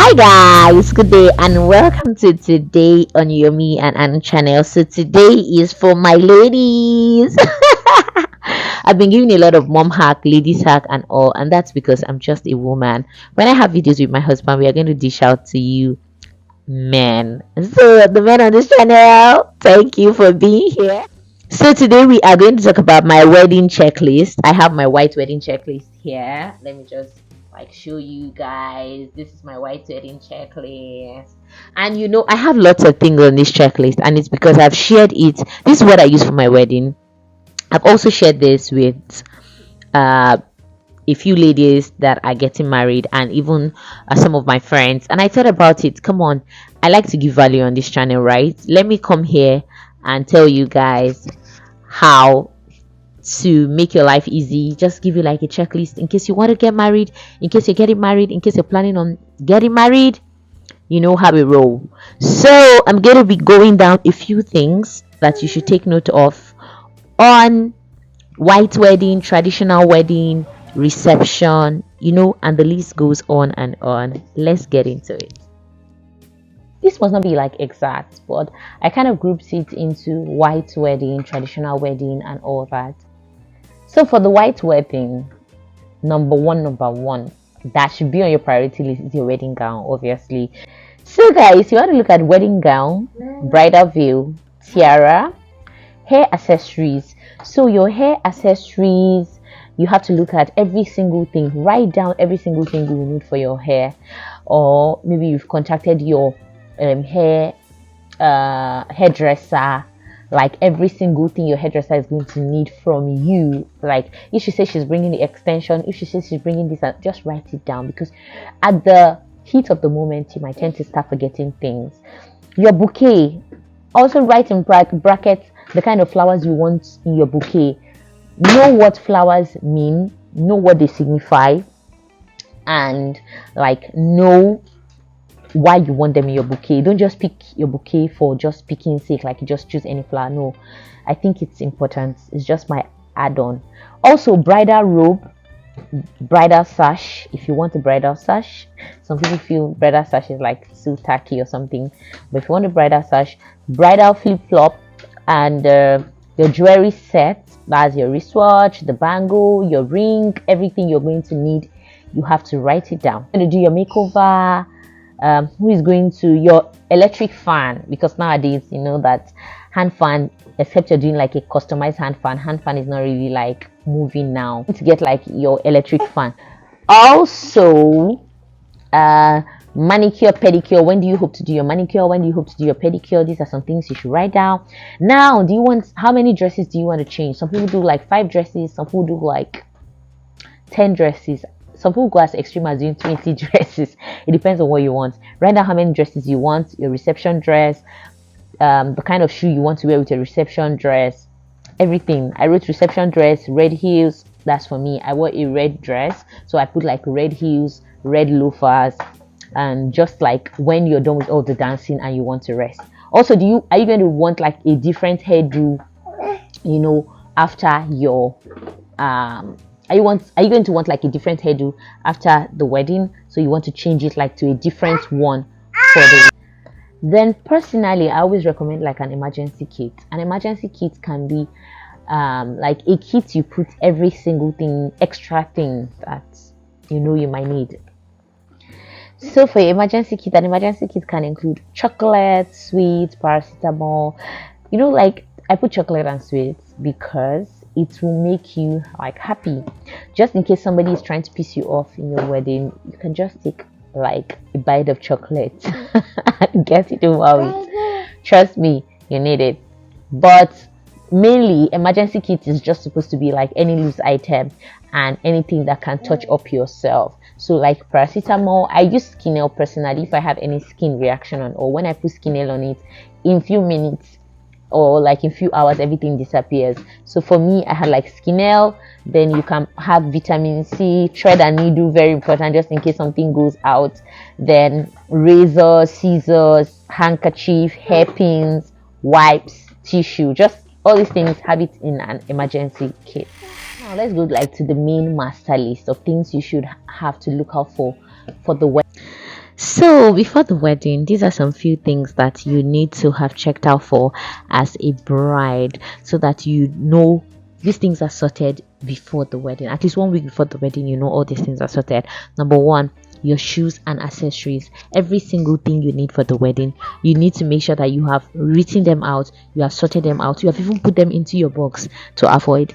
Hi guys, good day and welcome to Today on Yomi and Ann channel. So today is for my ladies. I've been giving a lot of mom hack, ladies hack and all, and that's because I'm just a woman. When I have videos with my husband, we are going to dish out to you men. So the men on this channel, thank you for being here. So today we are going to talk about my wedding checklist. I have my white wedding checklist here. Let me just show you guys. This is my white wedding checklist. And I have lots of things on this checklist and it's because I've shared it. This is what I use for my wedding. I've also shared this with uh a few ladies that are getting married and even some of my friends, and I thought about it. Come on, I like to give value on this channel, right? Let me come here and tell you guys how to make your life easy. Just give you like a checklist in case you want to get married, in case you're getting married, in case you're planning on getting married. You know how we roll. So I'm going to be going down a few things that you should take note of on white wedding, traditional wedding, reception, and the list goes on and on. Let's get into it. This must not be like exact, but I kind of grouped it into white wedding, traditional wedding, and all that. So for the white wedding, number one, that should be on your priority list is your wedding gown, obviously. So guys, you want to look at wedding gown, bridal veil, tiara, hair accessories. So your hair accessories, you have to look at every single thing. Write down every single thing you will need for your hair, or maybe you've contacted your hairdresser. Like every single thing your hairdresser is going to need from you. Like if she says she's bringing the extension, if she says she's bringing this, just write it down, because at the heat of the moment you might tend to start forgetting things. Your bouquet, also write in brackets the kind of flowers you want in your bouquet. Know what flowers mean, know what they signify, and know why you want them in your bouquet. Don't just pick your bouquet for just picking sake, like you just choose any flower. No, I think it's important. It's just my add-on. Also, bridal robe, bridal sash, if you want a bridal sash. Some people feel bridal sash is like too tacky or something, but if you want a bridal sash, bridal flip-flop, and your jewelry set, that's your wristwatch, the bangle, your ring, everything you're going to need. You have to write it down. You're going to do your makeover. Who is going to your electric fan, because nowadays you know that hand fan, except you're doing like a customized hand fan is not really like moving now. To get like your electric fan. Also, manicure, pedicure. When do you hope to do your manicure? When do you hope to do your pedicure? These are some things you should write down. Now, how many dresses do you want to change? Some people do like 5 dresses, some people do like 10 dresses. Some people go as extreme as doing 20 dresses. It depends on what you want. Write down how many dresses you want, your reception dress, the kind of shoe you want to wear with your reception dress, everything. I wrote reception dress, red heels. That's for me. I wore a red dress, so I put like red heels, red loafers, and just like when you're done with all the dancing and you want to rest. Also, are you going to want like a different hairdo, after your are you going to want like a different hairdo after the wedding? So you want to change it like to a different one for the. Then personally, I always recommend like an emergency kit. An emergency kit can be like a kit you put every single thing, extra thing that you might need. So for your emergency kit, an emergency kit can include chocolate, sweets, paracetamol. Like I put chocolate and sweets because it will make you like happy. Just in case somebody is trying to piss you off in your wedding, you can just take like a bite of chocolate and get it over with. Trust me, you need it. But mainly, emergency kit is just supposed to be like any loose item and anything that can touch up yourself. So like paracetamol, I use Skinel personally if I have any skin reaction or when I put Skinel on it, in few minutes or like in few hours everything disappears. So for me, I had like Skinel. Then you can have vitamin C, thread and needle, very important just in case something goes out. Then razor, scissors, handkerchief, hairpins, wipes, tissue, just all these things, have it in an emergency kit. Now let's go like to the main master list of things you should have to look out for the wedding. So before the wedding, these are some few things that you need to have checked out for as a bride, so that you know these things are sorted before the wedding. At least 1 week before the wedding, you know all these things are sorted. Number one, your shoes and accessories, every single thing you need for the wedding. You need to make sure that you have written them out, you have sorted them out, you have even put them into your box to avoid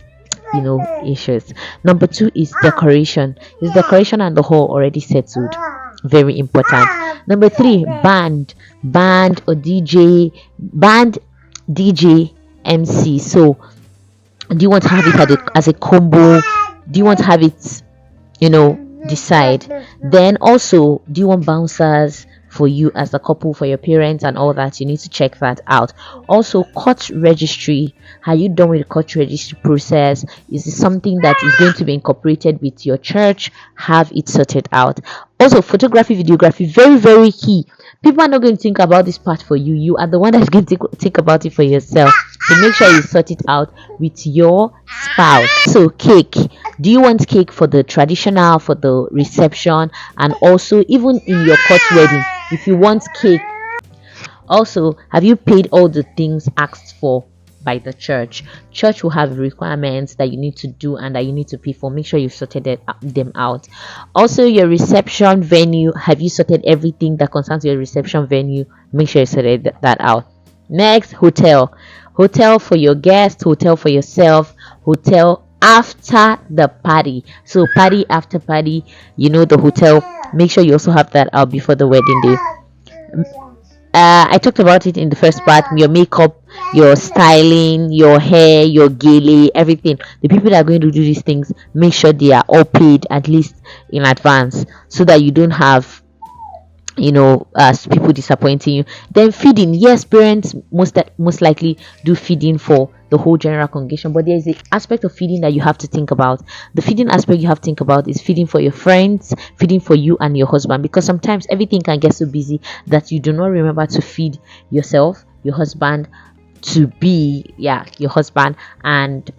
issues. Number two is decoration. Is decoration and the whole already settled? Very important. Number three, band or DJ, MC. So do you want to have it as a combo? Do you want to have it, decide? Then also, do you want bouncers for you as the couple, for your parents and all that? You need to check that out. Also, court registry. Are you done with the court registry process? Is it something that is going to be incorporated with your church? Have it sorted out. Also, photography, videography, very, very key. People are not going to think about this part for you. You are the one that's going to think about it for yourself. So make sure you sort it out with your spouse. So cake. Do you want cake for the traditional, for the reception, and also even in your court wedding? If you want cake, also, have you paid all the things asked for by the church? Church will have requirements that you need to do and that you need to pay for. Make sure you sorted them out. Also, your reception venue. Have you sorted everything that concerns your reception venue? Make sure you sorted that out. Next, hotel. Hotel for your guest, hotel for yourself, hotel after the party. So party after party, the hotel. Make sure you also have that out before the wedding day. I talked about it in the first part. Your makeup, your styling, your hair, your gele, everything. The people that are going to do these things, make sure they are all paid at least in advance, so that you don't have people disappointing you. Then feeding. Yes, parents most likely do feeding for the whole general congregation, but there is an aspect of feeding that you have to think about. The feeding aspect you have to think about is feeding for your friends, feeding for you and your husband, because sometimes everything can get so busy that you do not remember to feed yourself, your husband, your husband, and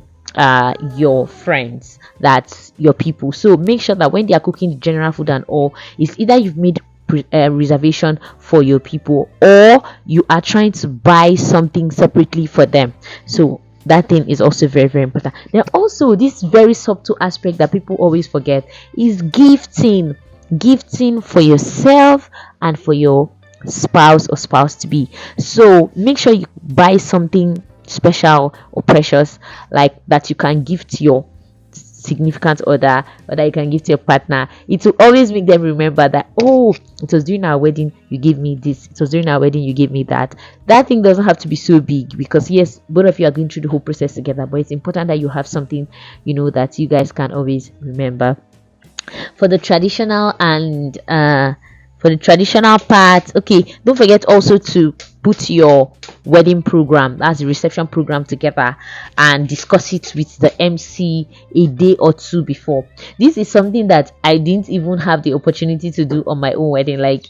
your friends, that's your people. So make sure that when they are cooking the general food and all, it's either you've made reservation for your people, or you are trying to buy something separately for them. So that thing is also very, very important. Then also, this very subtle aspect that people always forget is gifting for yourself and for your spouse or spouse to be. So make sure you buy something special or precious, like that you can gift your significant other, or that you can give to your partner. It will always make them remember that, oh, it was during our wedding you gave me this, it was during our wedding you gave me that. That thing doesn't have to be so big, because yes, both of you are going through the whole process together, but it's important that you have something that you guys can always remember. For the traditional and for the traditional part, okay, don't forget also to put your wedding program, that's the reception program, together and discuss it with the MC a day or two before. This is something that I didn't even have the opportunity to do on my own wedding. Like,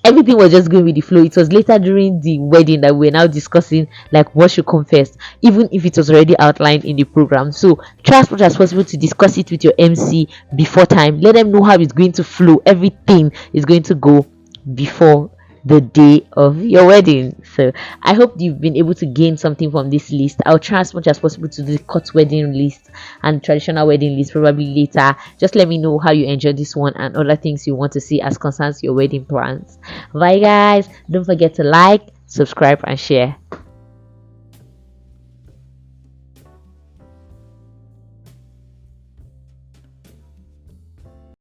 everything was just going with the flow. It was later during the wedding that we're now discussing like what should come first, even if it was already outlined in the program. So try as much as possible to discuss it with your MC before time. Let them know how it's going to flow. Everything is going to go before the day of your wedding. So I hope you've been able to gain something from this list. I'll try as much as possible to do the court wedding list and traditional wedding list probably later. Just let me know how you enjoyed this one and other things you want to see as concerns your wedding plans. Bye guys, don't forget to like, subscribe and share.